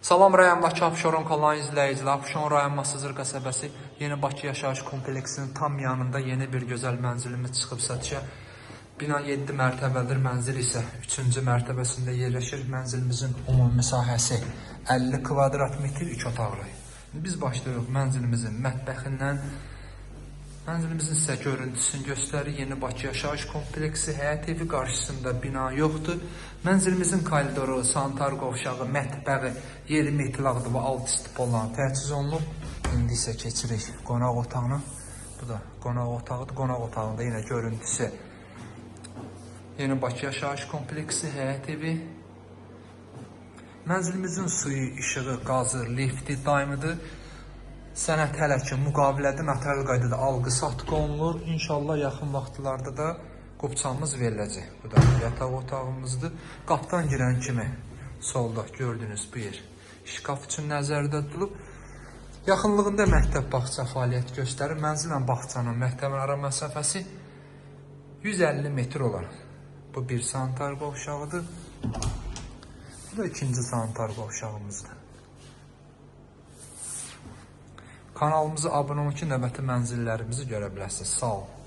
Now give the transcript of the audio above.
Salam rayondakı Abşeron kanalının izləyicilər, Abşeron rayon Masazır qəsəbəsi Yeni Bakı yaşayış kompleksinin tam yanında yeni bir gözəl mənzilimiz çıxıb satışa. Bina 7 mərtəbədir, mənzil isə 3-cü mərtəbəsində yerləşir. Mənzilimizin ümumi sahəsi 50 kvadrat metr 2 otaqlı. Biz başlayırıq mənzilimizin mətbəxindən. Mənzilimizin sizə görüntüsünü göstərir. Yeni Bakı yaşayış kompleksi, həyət evi qarşısında bina yoxdur. Mənzilimizin koridoru, sanitar qovşağı, mətbəxi, yeri metlaqdır və alt istipollarla təchiz olunub. İndi isə keçirik qonaq otağına. Bu da qonaq otağıdır. Qonaq otağında yenə görüntüsü Yeni Bakı yaşayış kompleksi, həyət evi. Mənzilimizin suyu, işığı, qazı, lifti daimidir. Sənət hələ ki müqavilədə material qaydada alqı-satqı olunur. İnşallah yaxın vaxtlarda da qopçamız veriləcək. Bu da yataq otağımızdır. Qapıdan girən kimi solda gördüyünüz bu yer şkaf üçün nəzərdə tutulub. Yaxınlığında məktəb bağça fəaliyyət göstərir. Mənzillə bağçanın məktəbin ara məsafəsi 150 metr olar. Bu bir sanitar qovşağıdır. Bu da ikinci sanitar qovşağımızdır. Kanalımıza abunə olun ki, növbəti mənzillərimizi görə biləsiniz. Sağ olun.